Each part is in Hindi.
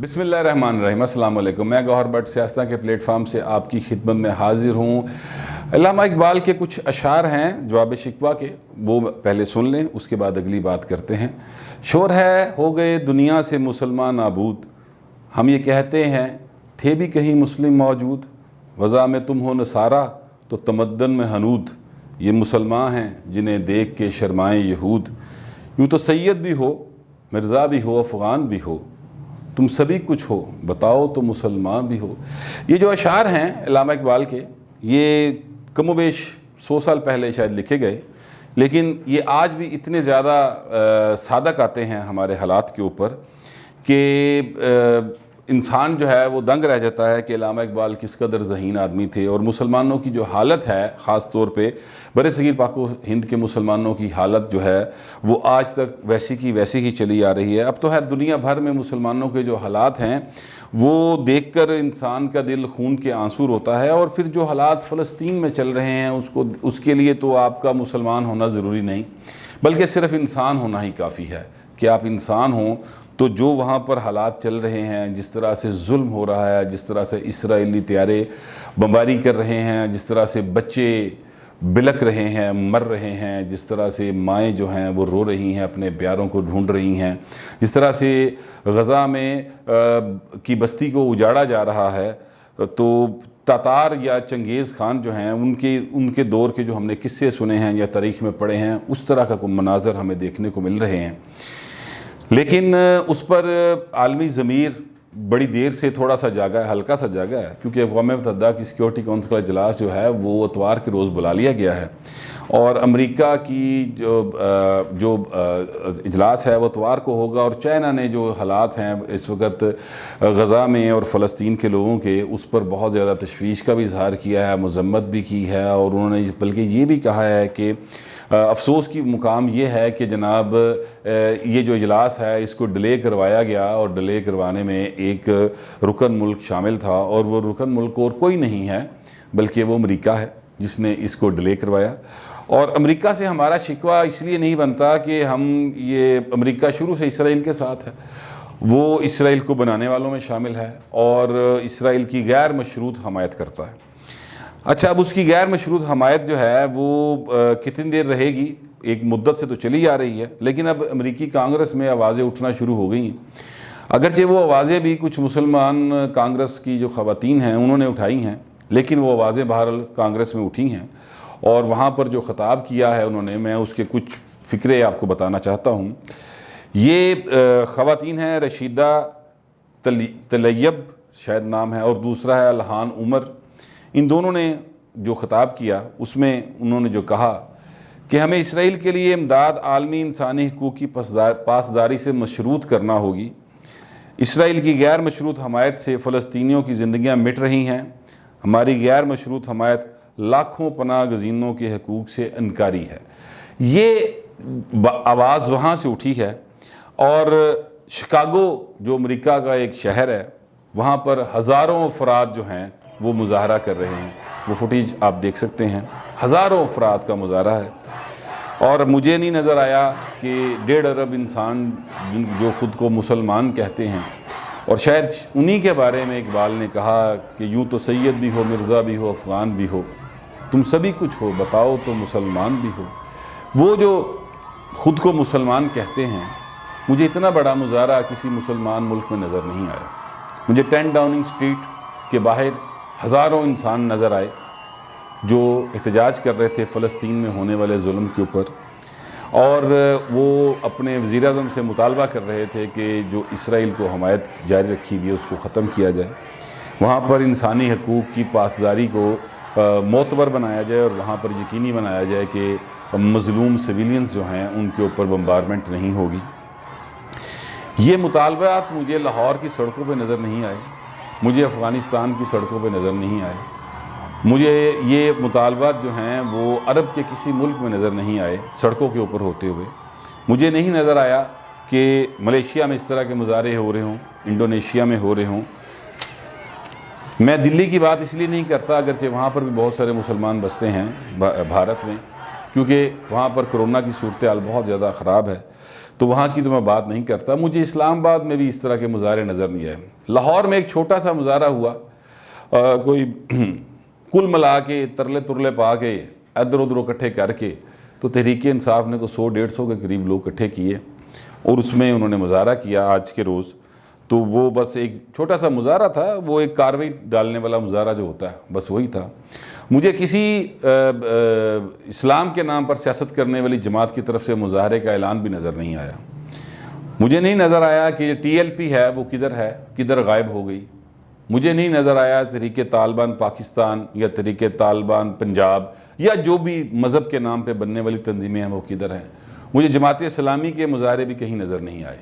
बिस्मिल्लाहिर्रहमानिर्रहीम। अस्सलाम वालेकुम। मैं गौहर भट्ट सियासत के प्लेटफार्म से आपकी खिदमत में हाजिर हूँ। अल्लामा इकबाल के कुछ अशार हैं जवाब शिकवा के, वो पहले सुन लें, उसके बाद अगली बात करते हैं। शोर है हो गए दुनिया से मुसलमान नाबूद, हम ये कहते हैं थे भी कहीं मुस्लिम मौजूद। वज़ा में तुम हो नसारा तो तमद्दन में हनूद, ये मुसलमान हैं जिन्हें देख के शर्माएँ यहूद। यूँ तो सैयद भी हो, मिर्ज़ा भी हो, अफ़गान भी हो, तुम सभी कुछ हो, बताओ तो मुसलमान भी हो। ये जो अशार हैं अल्लामा इकबाल के, ये कमोबेश 100 साल पहले शायद लिखे गए, लेकिन ये आज भी इतने ज़्यादा सादक आते हैं हमारे हालात के ऊपर कि इंसान जो है वो दंग रह जाता है कि अल्लामा इकबाल किस कदर ज़हीन आदमी थे। और मुसलमानों की जो हालत है, ख़ास तौर पे बड़े सगीर पाको हिंद के मुसलमानों की हालत जो है वो आज तक वैसी की वैसी ही चली आ रही है। अब तो हर दुनिया भर में मुसलमानों के जो हालात हैं वो देखकर इंसान का दिल खून के आंसू रोता है। और फिर जो हालात फ़लस्तीन में चल रहे हैं उसके लिए तो आपका मुसलमान होना ज़रूरी नहीं, बल्कि सिर्फ़ इंसान होना ही काफ़ी है कि आप इंसान हों। तो जो वहाँ पर हालात चल रहे हैं, जिस तरह से जुल्म हो रहा है, जिस तरह से इसराइली तैयारे बमबारी कर रहे हैं, जिस तरह से बच्चे बिलक रहे हैं, मर रहे हैं, जिस तरह से माएँ जो हैं वो रो रही हैं, अपने प्यारों को ढूंढ रही हैं, जिस तरह से गज़ा में की बस्ती को उजाड़ा जा रहा है, तो तातार या चंगेज़ खान जो हैं उनके दौर के जो हमने किस्से सुने हैं या तारीख़ में पढ़े हैं, उस तरह का कोई मनाज़र हमें देखने को मिल रहे हैं। लेकिन उस पर आलमी ज़मीर बड़ी देर से थोड़ा सा जागा है, हल्का सा जागा है, क्योंकि अक़वाम मुत्तहिदा की सिक्योरिटी काउंसिल का इजलास जो है वो इतवार के रोज़ बुला लिया गया है। और अमेरिका की जो इजलास है वो इतवार को होगा। और चाइना ने जो हालात हैं इस वक्त गज़ा में और फ़लस्तीन के लोगों के, उस पर बहुत ज़्यादा तशवीश का भी इजहार किया है, मज़म्मत भी की है। और उन्होंने बल्कि ये भी कहा है कि अफसोस की मुकाम ये है कि जनाब ये जो इजलास है इसको डिले करवाया गया, और डिले करवाने में एक रुकन मुल्क शामिल था, और वो रुकन मुल्क और कोई नहीं है बल्कि वो अमेरिका है जिसने इसको डिले करवाया। और अमेरिका से हमारा शिकवा इसलिए नहीं बनता कि ये अमेरिका शुरू से इसराइल के साथ है, वो इसराइल को बनाने वालों में शामिल है और इसराइल की गैर मशरूत हमायत करता है। अच्छा, अब उसकी गैर मशरूत हमायत जो है वो कितनी देर रहेगी, एक मुद्दत से तो चली आ रही है, लेकिन अब अमेरिकी कांग्रेस में आवाज़ें उठना शुरू हो गई हैं। अगरचे वो आवाज़ें भी कुछ मुसलमान कांग्रेस की जो ख़वातीन हैं उन्होंने उठाई हैं, लेकिन वो आवाज़ें बहरहाल कांग्रेस में उठी हैं। और वहाँ पर जो ख़ताब किया है उन्होंने, मैं उसके कुछ फ़िक्रे आपको बताना चाहता हूँ। ये ख़वातीन हैं रशीदा तलैयब शायद नाम है, और दूसरा है अलहान उमर। इन दोनों ने जो ख़ताब किया उसमें उन्होंने जो कहा कि हमें इसराइल के लिए इमदाद आलमी इंसानी हकूक़ की पासदारी से मशरूत करना होगी। इसराइल की गैर मशरूत हमायत से फ़लस्तीनियों की ज़िंदगियाँ मिट रही हैं। हमारी गैर मशरूत हमायत लाखों पनाह गज़ीनों के हकूक़ से इनकारी है। ये आवाज़ वहाँ से उठी है। और शिकागो जो अमेरिका का एक शहर है, वहाँ पर हज़ारों अफराद जो हैं वो मुजाहरा कर रहे हैं। वो फुटेज आप देख सकते हैं, हज़ारों अफराद का मुजाहरा है। और मुझे नहीं नज़र आया कि 1.5 अरब इंसान जो ख़ुद को मुसलमान कहते हैं, और शायद उन्हीं के बारे में इकबाल ने कहा कि यूँ तो सैयद भी हो, मिर्ज़ा भी हो, अफ़गान भी हो, तुम सभी कुछ हो, बताओ तो मुसलमान भी हो। वो जो ख़ुद को मुसलमान कहते हैं, मुझे इतना बड़ा मुजाहरा किसी मुसलमान मुल्क में नज़र नहीं आया। मुझे 10 डाउनिंग स्ट्रीट के बाहर हज़ारों इंसान नज़र आए जो एहतजाज कर रहे थे फ़लस्तीन में होने वाले जुल्म के ऊपर, और वो अपने वज़ीर-ए-आज़म से मुतालबा कर रहे थे कि जो इसराइल को हमायत जारी रखी हुई है उसको ख़त्म किया जाए। वहाँ पर इंसानी हकूक़ की पासदारी को मोतबर बनाया जाए, और वहाँ पर यकीनी बनाया जाए कि मज़लूम सिविलियंस जो हैं उनके ऊपर बम्बारमेंट नहीं होगी। ये मुतालबात मुझे लाहौर की सड़कों पर नज़र नहीं आए, मुझे अफ़गानिस्तान की सड़कों पे नज़र नहीं आए, मुझे ये मुतालबात जो हैं वो अरब के किसी मुल्क में नज़र नहीं आए सड़कों के ऊपर होते हुए। मुझे नहीं नज़र आया कि मलेशिया में इस तरह के मुजाहरे हो रहे हों, इंडोनेशिया में हो रहे हों। मैं दिल्ली की बात इसलिए नहीं करता, अगरचे वहाँ पर भी बहुत सारे मुसलमान बसते हैं भारत में, क्योंकि वहाँ पर कोरोना की सूरत हाल बहुत ज़्यादा ख़राब है, तो वहाँ की तो मैं बात नहीं करता। मुझे इस्लामाबाद में भी इस तरह के मुजाहरे नज़र नहीं आए। लाहौर में एक छोटा सा मुजाहरा हुआ, कोई कुल मिला के तरले तुरले पा के इधर उधर इकट्ठे करके, तो तहरीक इंसाफ ने को 100-150 के करीब लोग इकट्ठे किए और उसमें उन्होंने मुजाहरा किया आज के रोज़। तो वो बस एक छोटा सा मुजाहरा था, वो एक कार्रवाई डालने वाला मुजाहरा जो होता है, बस वही था। मुझे किसी इस्लाम के नाम पर सियासत करने वाली जमात की तरफ से मुजाहरे का ऐलान भी नज़र नहीं आया। मुझे नहीं नज़र आया कि TLP है वो किधर है, किधर गायब हो गई। मुझे नहीं नज़र आया तहरीक तालिबान पाकिस्तान या तहरीक तालिबान पंजाब या जो भी मज़हब के नाम पे बनने वाली तंजीमें हैं वो किधर हैं। मुझे जमात इस्लामी के मुजाहरे भी कहीं नज़र नहीं आए।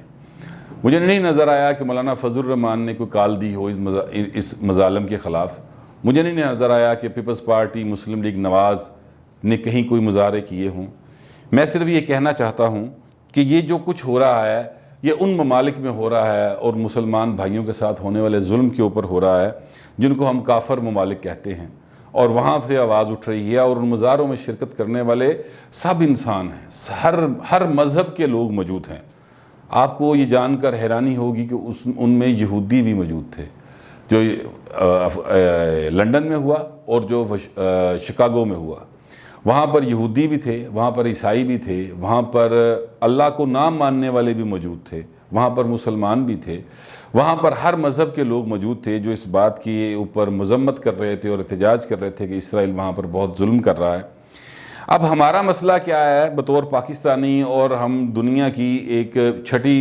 मुझे नहीं नज़र आया कि मौलाना फजल रहमान ने कोई कॉल दी हो इस मजालम के ख़िलाफ़। मुझे नहीं नज़र आया कि पीपल्स पार्टी, मुस्लिम लीग नवाज़ ने कहीं कोई मुजाहरे किए हों। मैं सिर्फ ये कहना चाहता हूँ कि ये जो कुछ हो रहा है ये उन ममालिक में हो रहा है और मुसलमान भाइयों के साथ होने वाले जुल्म के ऊपर हो रहा है जिनको हम काफर ममालिक कहते हैं, और वहाँ से आवाज़ उठ रही है। और उन मुजाहरों में शिरकत करने वाले सब इंसान हैं, हर मज़हब के लोग मौजूद हैं। आपको ये जानकर हैरानी होगी कि उनमें यहूदी भी मौजूद थे, जो लंदन में हुआ और जो शिकागो में हुआ। वहाँ पर यहूदी भी थे, वहाँ पर ईसाई भी थे, वहाँ पर अल्लाह को ना मानने वाले भी मौजूद थे, वहाँ पर मुसलमान भी थे, वहाँ पर हर मज़हब के लोग मौजूद थे जो इस बात के ऊपर मजम्मत कर रहे थे और एहतजाज कर रहे थे कि इसराइल वहाँ पर बहुत जुल्म कर रहा है। अब हमारा मसला क्या है बतौर पाकिस्तानी, और हम दुनिया की एक छठी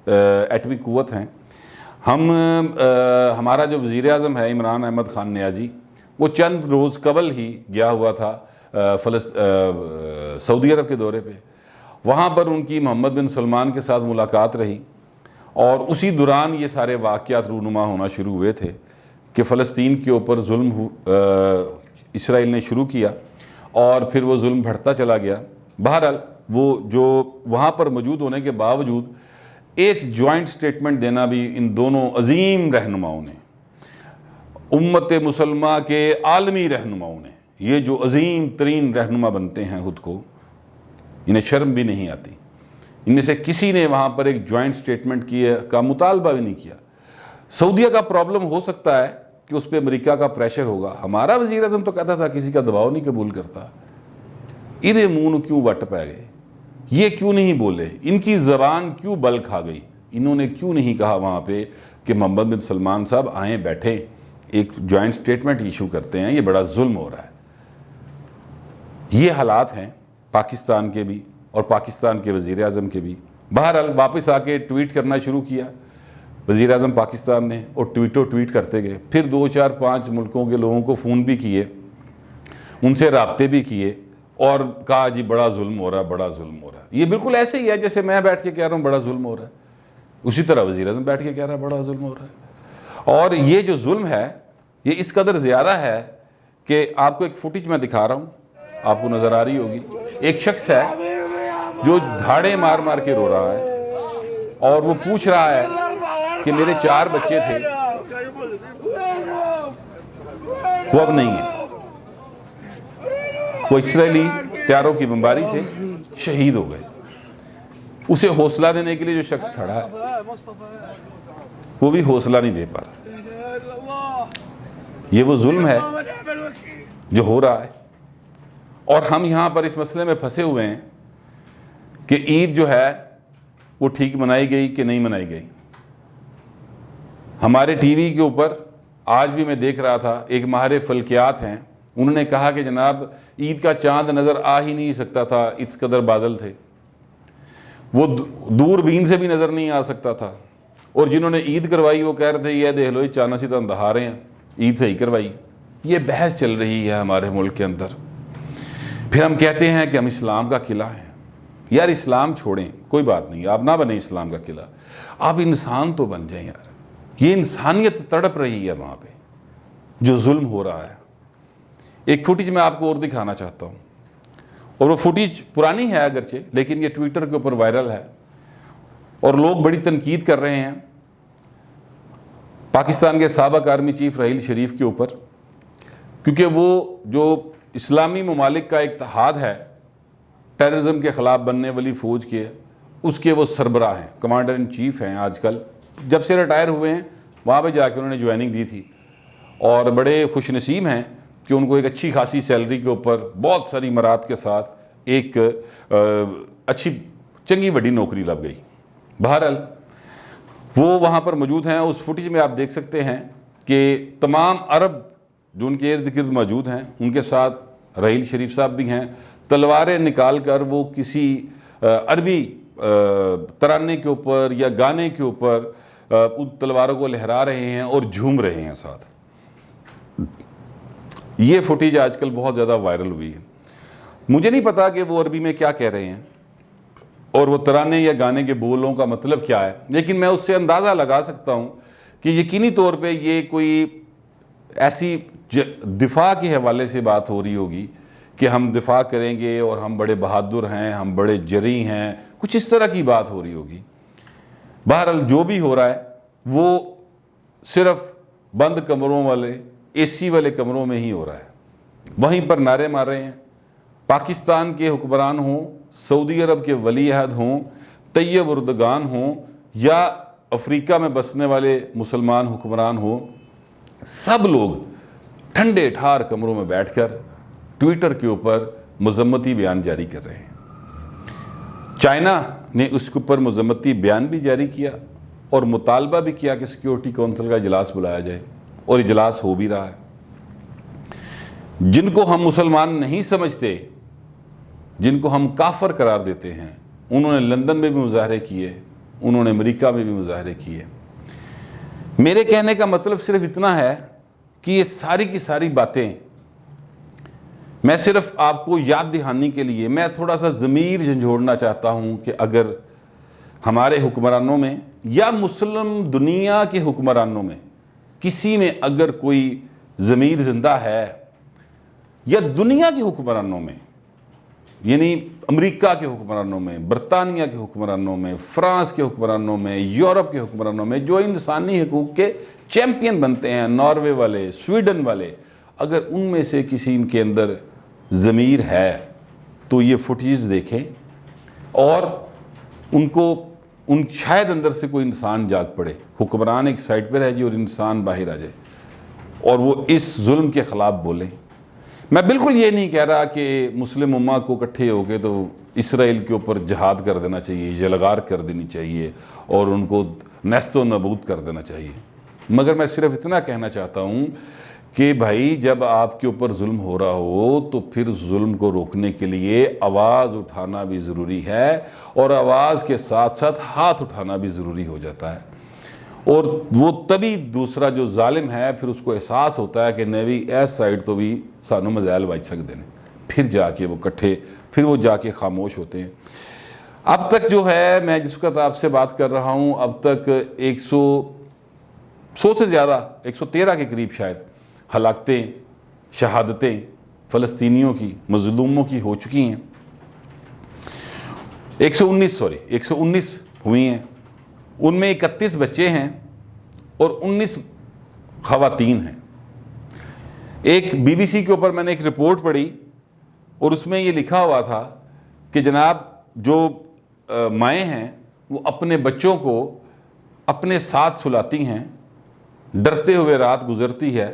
एटमी क़ुव्वत हैं। हमारा जो वज़ीर आज़म है इमरान अहमद ख़ान नियाज़ी, वो चंद रोज़ कबल ही गया हुआ था सऊदी अरब के दौरे पे। वहाँ पर उनकी मोहम्मद बिन सलमान के साथ मुलाकात रही और उसी दौरान ये सारे वाक़यात रूनुमा होना शुरू हुए थे कि फ़लस्तीन के ऊपर जुल्म इसराइल ने शुरू किया और फिर वो जुल्म बढ़ता चला गया। बहरहाल वो जो वहाँ पर मौजूद होने के बावजूद एक जॉइंट स्टेटमेंट देना भी इन दोनों अजीम रहनुमाओं ने, उम्मत मुसलमा के आलमी रहनुमाओं ने, ये जो अजीम तरीन रहनुमा बनते हैं खुद को, इन्हें शर्म भी नहीं आती। इनमें से किसी ने वहाँ पर एक जॉइंट स्टेटमेंट का मुतालबा भी नहीं किया। सऊदीया का प्रॉब्लम हो सकता है कि उस पर अमेरिका का प्रेशर होगा। हमारा वज़ीर आज़म तो कहता था किसी का दबाव नहीं कबूल करता। इधे मुँह क्यों वट पै गए, ये क्यों नहीं बोले, इनकी ज़बान क्यों बल खा गई। इन्होंने क्यों नहीं कहा वहाँ पे कि मोहम्मद बिन सलमान साहब आएँ, बैठे, एक जॉइंट स्टेटमेंट इशू करते हैं, ये बड़ा जुल्म हो रहा है। ये हालात हैं पाकिस्तान के भी और पाकिस्तान के वज़ीर आज़म के भी। बहरहाल वापस आके ट्वीट करना शुरू किया वज़ीर आज़म पाकिस्तान ने, और ट्वीट करते गए। फिर 2-4-5 मुल्कों के लोगों को फ़ोन भी किए, उनसे राब्ते भी किए और कहा जी बड़ा जुल्म हो रहा है, बड़ा जुल्म हो रहा है। ये बिल्कुल ऐसे ही है जैसे मैं बैठ के कह रहा हूँ बड़ा जुल्म हो रहा है, उसी तरह वज़ीर आज़म बैठ के कह रहा है बड़ा जुल्म हो रहा है। और ये जो जुल्म है ये इस कदर ज़्यादा है कि आपको एक फुटेज मैं दिखा रहा हूँ, आपको नज़र आ रही होगी। एक शख्स है जो धाड़े मार मार के रो रहा है और वो पूछ रहा है कि मेरे 4 बच्चे थे, वो अब नहीं है। वो इस्राएली त्यारों की बमबारी से शहीद हो गए। उसे हौसला देने के लिए जो शख्स खड़ा है वो भी हौसला नहीं दे पा रहा। ये वो जुल्म है जो हो रहा है, और हम यहाँ पर इस मसले में फंसे हुए हैं कि ईद जो है वो ठीक मनाई गई कि नहीं मनाई गई। हमारे टीवी के ऊपर आज भी मैं देख रहा था, एक माहिर फल्कियात हैं, उन्होंने कहा कि जनाब ईद का चांद नज़र आ ही नहीं सकता था, इस कदर बादल थे, वो दूरबीन से भी नज़र नहीं आ सकता था। और जिन्होंने ईद करवाई वो कह रहे थे ये देख लो ये चांद सी तो दहा रहे हैं, ईद सही करवाई। ये बहस चल रही है हमारे मुल्क के अंदर। फिर हम कहते हैं कि हम इस्लाम का किला हैं। यार इस्लाम छोड़ें, कोई बात नहीं, आप ना बने इस्लाम का किला, आप इंसान तो बन जाएं यार। ये इंसानियत तड़प रही है वहाँ पे जो जुल्म हो रहा है। एक फुटेज मैं आपको और दिखाना चाहता हूँ, और वो फुटेज पुरानी है अगरचे, लेकिन ये ट्विटर के ऊपर वायरल है और लोग बड़ी तनकीद कर रहे हैं पाकिस्तान के साबिक़ आर्मी चीफ राहील शरीफ के ऊपर, क्योंकि वो जो इस्लामी ममालिक का इत्तेहाद है टेररिज्म के ख़िलाफ़ बनने वाली फ़ौज के उसके वो सरबराह हैं, कमांडर इन चीफ़ हैं। आजकल जब से रिटायर हुए हैं वहाँ पे जाके उन्होंने ज्वाइनिंग दी थी और बड़े खुशनसीब हैं कि उनको एक अच्छी खासी सैलरी के ऊपर बहुत सारी मराहत के साथ एक अच्छी चंगी बड़ी नौकरी लग गई। बहरहाल वो वहाँ पर मौजूद हैं। उस फुटेज में आप देख सकते हैं कि तमाम अरब जो उनके इर्द गिर्द मौजूद हैं, उनके साथ रहील शरीफ साहब भी हैं। तलवारें निकाल कर वो किसी अरबी तराने के ऊपर या गाने के ऊपर उन तलवारों को लहरा रहे हैं और झूम रहे हैं साथ। ये फुटेज आजकल बहुत ज़्यादा वायरल हुई है। मुझे नहीं पता कि वो अरबी में क्या कह रहे हैं और वो तराने या गाने के बोलों का मतलब क्या है, लेकिन मैं उससे अंदाज़ा लगा सकता हूँ कि यकीनी तौर पे ये कोई ऐसी दिफा के हवाले से बात हो रही होगी कि हम दिफा करेंगे और हम बड़े बहादुर हैं, हम बड़े जरी हैं, कुछ इस तरह की बात हो रही होगी। बहरहाल जो भी हो रहा है वो सिर्फ बंद कमरों वाले एसी वाले कमरों में ही हो रहा है। वहीं पर नारे मार रहे हैं। पाकिस्तान के हुक्मरान हों, सऊदी अरब के वली अहद हों, तैयब उर्दगान हों या अफ्रीका में बसने वाले मुसलमान हुक्मरान हों, सब लोग ठंडे ठार कमरों में बैठकर ट्विटर के ऊपर मजम्मती बयान जारी कर रहे हैं। चाइना ने उसके ऊपर मजम्मती बयान भी जारी किया और मुतालबा भी किया कि सिक्योरिटी काउंसिल का इजलास बुलाया जाए और इजलास हो भी रहा है। जिनको हम मुसलमान नहीं समझते, जिनको हम काफर करार देते हैं, उन्होंने लंदन में भी मुजाहरे किए, उन्होंने अमेरिका में भी मुजाहरे किए। मेरे कहने का मतलब सिर्फ इतना है कि ये सारी की सारी बातें मैं सिर्फ आपको याद दिहानी के लिए मैं थोड़ा सा ज़मीर झंझोड़ना चाहता हूँ कि अगर हमारे हुक्मरानों में या मुस्लिम दुनिया के हुक्मरानों में किसी में अगर कोई ज़मीर ज़िंदा है या दुनिया के हुक्मरानों में, यानी अमेरिका के हुक्मरानों में, बरतानिया के हुक्मरानों में, फ्रांस के हुक्मरानों में, यूरोप के हुक्मरानों में जो इंसानी हकूक़ के चैम्पियन बनते हैं, नॉर्वे वाले, स्वीडन वाले, अगर उनमें से किसी के अंदर ज़मीर है तो ये फुटेज देखें और उन शायद अंदर से कोई इंसान जाग पड़े। हुक्मरान एक साइड पर रह जाए और इंसान बाहर आ जाए और वो इस जुल्म के ख़िलाफ़ बोलें। मैं बिल्कुल ये नहीं कह रहा कि मुस्लिम उम्मा को इकट्ठे होकर तो इसराइल के ऊपर जहाद कर देना चाहिए, जलगार कर देनी चाहिए और उनको नस्तो नबूद कर देना चाहिए, मगर मैं सिर्फ इतना कहना चाहता हूँ कि भाई जब आपके ऊपर जुल्म हो रहा हो तो फिर जुल्म को रोकने के लिए आवाज़ उठाना भी ज़रूरी है और आवाज़ के साथ साथ हाथ उठाना भी ज़रूरी हो जाता है। और वो तभी दूसरा जो जालिम है फिर उसको एहसास होता है कि नेवी इस साइड तो भी सानू मज़ाइल बच सकते हैं, फिर जाके वो इकट्ठे फिर वो जाके खामोश होते हैं। अब तक जो है मैं जिस वक्त आपसे बात कर रहा हूँ, अब तक 100 से ज़्यादा 113 के करीब शायद हलाकतें, शहादतें फ़लस्तीनियों की, मज़लूमों की हो चुकी हैं। 119 हुई हैं। उनमें 31 बच्चे हैं और 19 ख़वातीन हैं। एक BBC के ऊपर मैंने एक रिपोर्ट पढ़ी और उसमें ये लिखा हुआ था कि जनाब जो माएँ हैं वो अपने बच्चों को अपने साथ सुलाती हैं, डरते हुए रात गुजरती है,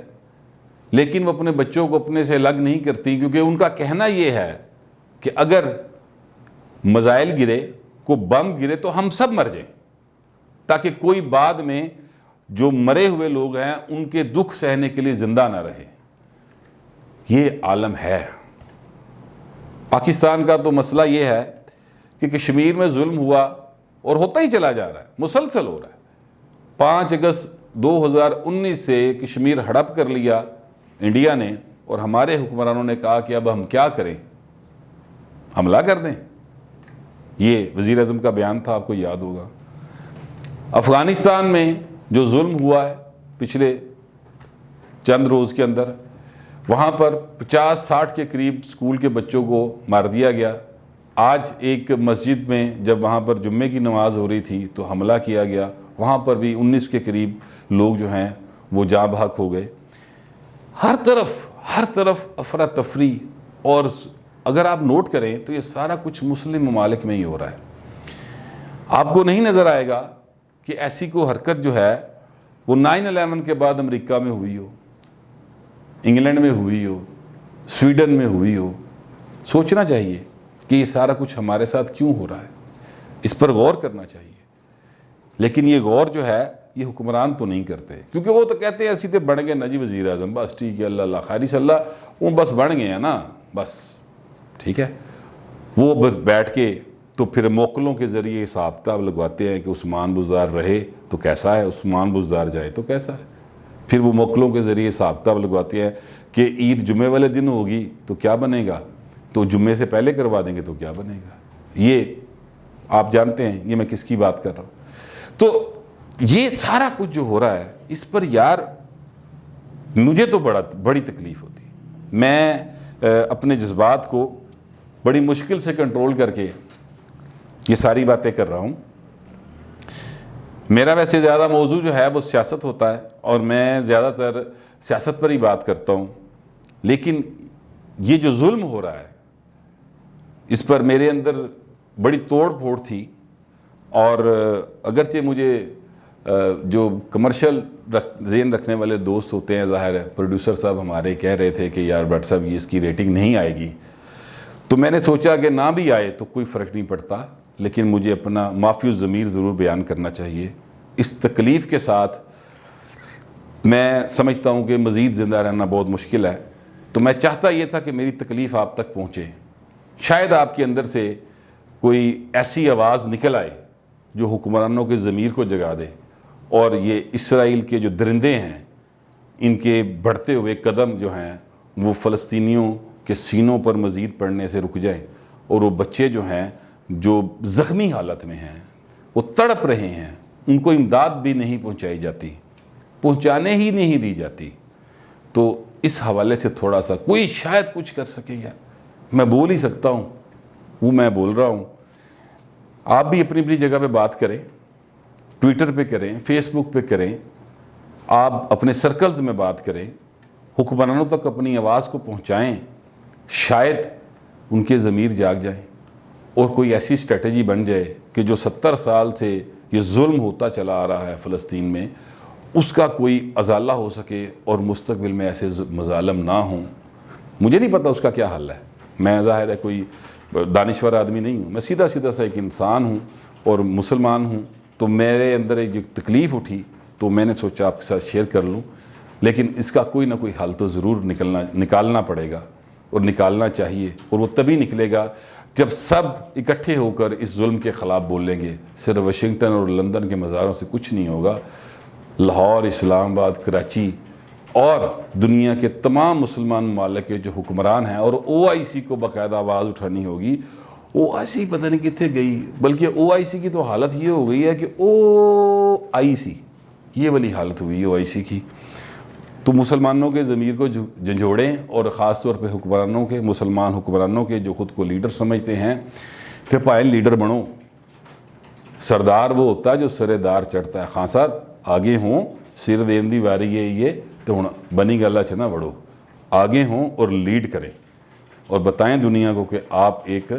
लेकिन वो अपने बच्चों को अपने से अलग नहीं करती क्योंकि उनका कहना ये है कि अगर मज़ाइल गिरे, को बम गिरे तो हम सब मर जाएं, ताकि कोई बाद में जो मरे हुए लोग हैं उनके दुख सहने के लिए ज़िंदा ना रहे। ये आलम है। पाकिस्तान का तो मसला ये है कि कश्मीर में जुल्म हुआ और होता ही चला जा रहा है, मुसलसल हो रहा है। 5 अगस्त 2019 से कश्मीर हड़प कर लिया इंडिया ने और हमारे हुक्मरानों ने कहा कि अब हम क्या करें, हमला कर दें। ये वज़ीर आज़म का बयान था, आपको याद होगा। अफ़गानिस्तान में जो जुल्म हुआ है पिछले चंद रोज़ के अंदर, वहाँ पर 50-60 के करीब स्कूल के बच्चों को मार दिया गया। आज एक मस्जिद में जब वहाँ पर जुम्मे की नमाज़ हो रही थी तो हमला किया गया, वहाँ पर भी 19 के करीब लोग जो हैं वो जाँ बहक हो गए। हर तरफ अफरा तफरी और अगर आप नोट करें तो ये सारा कुछ मुस्लिम ममालिक में ही हो रहा है। आपको नहीं नज़र आएगा कि ऐसी कोई हरकत जो है वो 9/11 के बाद अमेरिका में हुई हो, इंग्लैंड में हुई हो, स्वीडन में हुई हो। सोचना चाहिए कि ये सारा कुछ हमारे साथ क्यों हो रहा है, इस पर गौर करना चाहिए। लेकिन ये गौर जो है ये हुक्मरान तो नहीं करते, क्योंकि वो तो कहते हैं ऐसी तो बन गए ना जी वज़ीर आज़म, बस ठीक है, अल्लाह खैरी सल्ला, वो बस बन गए हैं ना, बस ठीक है। वो बस बैठ के तो फिर मोकलों के ज़रिए हिसाब किताब लगवाते हैं कि उस्मान बुज़दार रहे तो कैसा है, उस्मान बुज़दार जाए तो कैसा है। फिर वो मोकलों के ज़रिए हिसाब किताब लगवाते हैं कि ईद जुम्मे वाले दिन होगी तो क्या बनेगा, तो जुम्मे से पहले करवा देंगे तो क्या बनेगा। ये आप जानते हैं ये मैं किसकी बात कर रहा हूँ। तो ये सारा कुछ जो हो रहा है इस पर यार मुझे तो बड़ी तकलीफ़ होती है। मैं अपने जज्बात को बड़ी मुश्किल से कंट्रोल करके ये सारी बातें कर रहा हूँ। मेरा वैसे ज़्यादा मौजू जो है वो सियासत होता है और मैं ज़्यादातर सियासत पर ही बात करता हूँ, लेकिन ये जो जुल्म हो रहा है इस पर मेरे अंदर बड़ी तोड़ फोड़ थी। और अगरचे मुझे जो कमर्शियल ज़हन रखने वाले दोस्त होते हैं, ज़ाहिर है प्रोड्यूसर साहब हमारे कह रहे थे कि यार भट्ट साहब ये इसकी रेटिंग नहीं आएगी, तो मैंने सोचा कि ना भी आए तो कोई फ़र्क नहीं पड़ता, लेकिन मुझे अपना माफ़ी ज़मीर ज़रूर बयान करना चाहिए। इस तकलीफ़ के साथ मैं समझता हूँ कि मज़ीद ज़िंदा रहना बहुत मुश्किल है, तो मैं चाहता ये था कि मेरी तकलीफ़ आप तक पहुँचे, शायद आपके अंदर से कोई ऐसी आवाज़ निकल आए जो हुक्मरानों के ज़मीर को जगा दे और ये इसराइल के जो दरिंदे हैं इनके बढ़ते हुए कदम जो हैं वो फ़लस्तीनियों के सीनों पर मज़ीद पड़ने से रुक जाए और वो बच्चे जो हैं जो ज़ख्मी हालत में हैं वो तड़प रहे हैं, उनको इमदाद भी नहीं पहुंचाई जाती, पहुंचाने ही नहीं दी जाती। तो इस हवाले से थोड़ा सा कोई शायद कुछ कर सके यार। मैं बोल ही सकता हूँ, वो मैं बोल रहा हूँ। आप भी अपनी अपनी जगह पे बात करें, ट्विटर पे करें, फेसबुक पे करें, आप अपने सर्कल्स में बात करें, हुक्मरानों तक अपनी आवाज़ को पहुंचाएं, शायद उनके ज़मीर जाग जाएं और कोई ऐसी स्ट्रेटजी बन जाए कि जो 70 साल से ये जुल्म होता चला आ रहा है फ़लस्तीन में, उसका कोई अजाला हो सके और मुस्तकबिल में ऐसे मज़ालम ना हों। मुझे नहीं पता उसका क्या हल है, मैं ज़ाहिर है कोई दानिश्वर आदमी नहीं हूँ, मैं सीधा सीधा सा एक इंसान हूँ और मुसलमान हूँ। तो मेरे अंदर एक तकलीफ़ उठी तो मैंने सोचा आपके साथ शेयर कर लूँ, लेकिन इसका कोई ना कोई हल तो ज़रूर निकालना पड़ेगा और निकालना चाहिए। और वो तभी निकलेगा जब सब इकट्ठे होकर इस जुल्म के ख़िलाफ़ बोलेंगे। सिर्फ वाशिंगटन और लंदन के मज़ारों से कुछ नहीं होगा, लाहौर, इस्लामाबाद, कराची और दुनिया के तमाम मुसलमान ममालिक के जो हुक्मरान हैं और OIC को बाकायदा आवाज़ उठानी होगी। OIC पता नहीं कितने गई, बल्कि OIC की तो हालत ये हो गई है कि OIC ये वाली हालत हुई OIC की। तो मुसलमानों के ज़मीर को झंझोड़ें और ख़ास तौर पे हुक्मरानों के, मुसलमान हुक्मरानों के जो ख़ुद को लीडर समझते हैं कि पाए लीडर बनो। सरदार वो होता है जो सरेदार चढ़ता है। खां साहब आगे हों, सिर देन दी वारी है ये तो हुण बनी गल च ना वड़ो, आगे हों और लीड करें और बताएं दुनिया को कि आप एक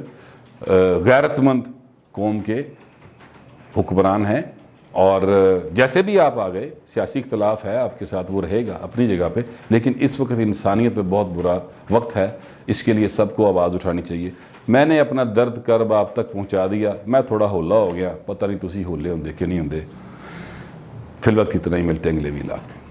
गैरतमंद कौम के हुक्मरान हैं। और जैसे भी आप आ गए, सियासी इख्तलाफ है आपके साथ, वो रहेगा अपनी जगह पे, लेकिन इस वक्त इंसानियत पे बहुत बुरा वक्त है, इसके लिए सबको आवाज़ उठानी चाहिए। मैंने अपना दर्द कर्ब आप तक पहुंचा दिया, मैं थोड़ा होला हो गया, पता नहीं तुसी होले होंदे कि नहीं होंदे। फिलवक्त इतना ही, मिलते हैं अगले वीलाग में।